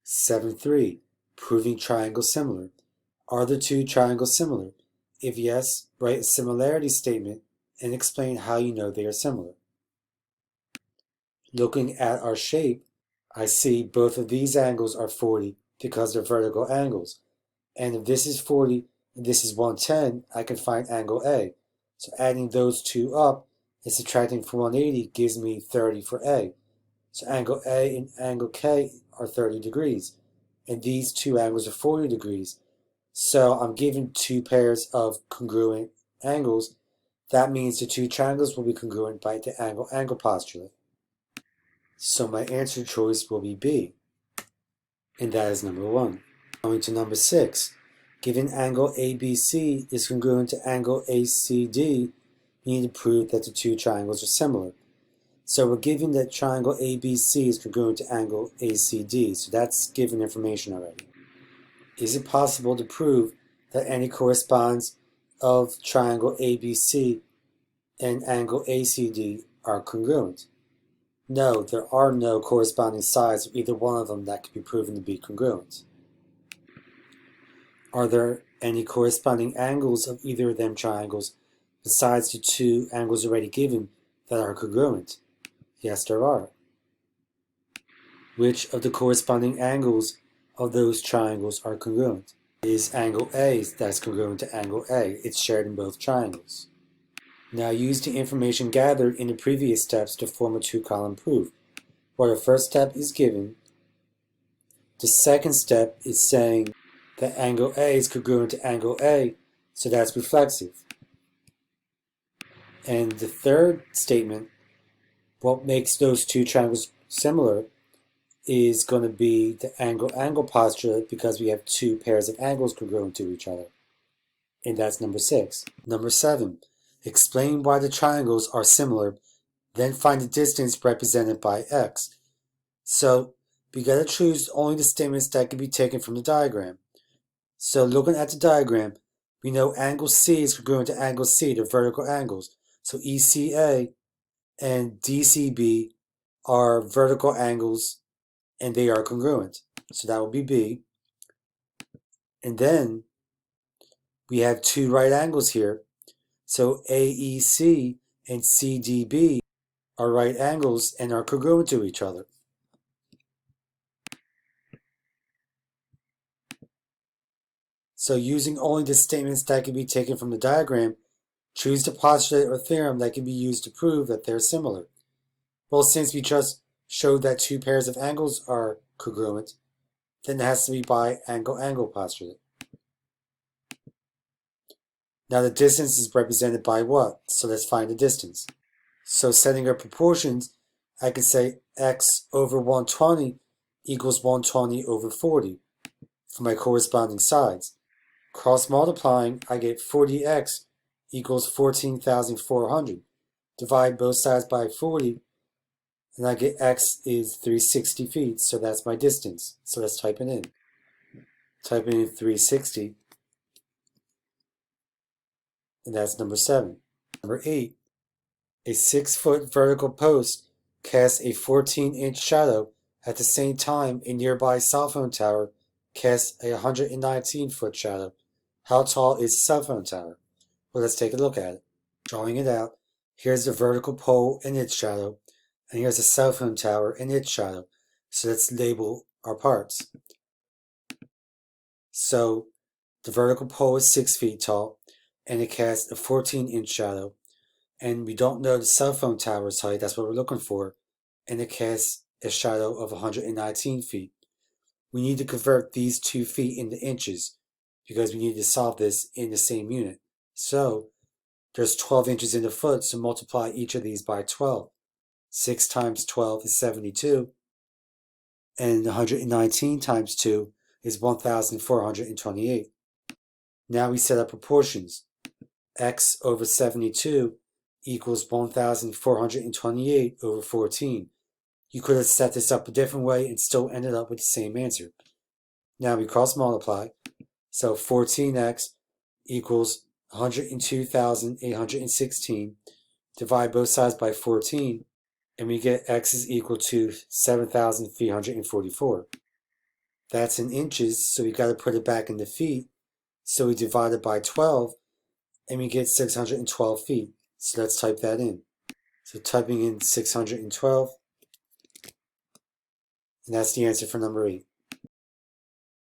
7.3. Proving triangles similar. Are the two triangles similar? If yes, write a similarity statement and explain how you know they are similar. Looking at our shape, I see both of these angles are 40 because they're vertical angles. And if this is 40 and this is 110, I can find angle A. So adding those two up and subtracting from 180 gives me 30 for A. So angle A and angle K are 30 degrees. And these two angles are 40 degrees. So I'm given two pairs of congruent angles. That means the two triangles will be congruent by the angle-angle postulate. So my answer choice will be B. And that is number 1. Going to number 6. Given angle ABC is congruent to angle ACD, you need to prove that the two triangles are similar. So we're given that triangle ABC is congruent to angle ACD, so that's given information already. Is it possible to prove that any corresponds of triangle ABC and angle ACD are congruent? No, there are no corresponding sides of either one of them that can be proven to be congruent. Are there any corresponding angles of either of them triangles besides the two angles already given that are congruent? Yes, there are. Which of the corresponding angles of those triangles are congruent? It is angle A that's congruent to angle A. It's shared in both triangles. Now use the information gathered in the previous steps to form a two-column proof. Where the first step is given, the second step is saying that angle A is congruent to angle A, so that's reflexive. And the third statement, what makes those two triangles similar, is going to be the angle-angle postulate because we have two pairs of angles congruent to each other. And that's number 6. Number 7. Explain why the triangles are similar, then find the distance represented by x. So we got to choose only the statements that can be taken from the diagram. So looking at the diagram, we know angle C is congruent to angle C, the vertical angles. So ECA and DCB are vertical angles and they are congruent. So that will be B. And then we have two right angles here. So AEC and CDB are right angles and are congruent to each other. So using only the statements that can be taken from the diagram, choose the postulate or theorem that can be used to prove that they're similar. Well, since we just showed that two pairs of angles are congruent, then it has to be by angle-angle postulate. Now the distance is represented by what? So let's find the distance. So setting up proportions, I can say x over 120 equals 120 over 40 for my corresponding sides. Cross multiplying, I get 40x equals 14,400. Divide both sides by 40, and I get x is 360 feet, so that's my distance. So let's type it in. Type in 360, and that's number 7. Number 8, a 6-foot vertical post casts a 14-inch shadow. At the same time, a nearby cell phone tower casts a 119-foot shadow. How tall is the cell phone tower? Well, let's take a look at it. Drawing it out, here's the vertical pole and its shadow, and here's the cell phone tower and its shadow. So let's label our parts. So the vertical pole is 6 feet tall, and it casts a 14-inch shadow. And we don't know the cell phone tower's height, that's what we're looking for, and it casts a shadow of 119 feet. We need to convert these 2 feet into inches because we need to solve this in the same unit. So there's 12 inches in the foot, so multiply each of these by 12. 6 times 12 is 72, and 119 times 2 is 1,428. Now we set up proportions. X over 72 equals 1,428 over 14. You could have set this up a different way and still ended up with the same answer. Now we cross multiply. So 14x equals 102,816. Divide both sides by 14, and we get x is equal to 7,344. That's in inches, so we got to put it back into feet. So we divide it by 12, and we get 612 feet. So let's type that in. So typing in 612, and that's the answer for number 8.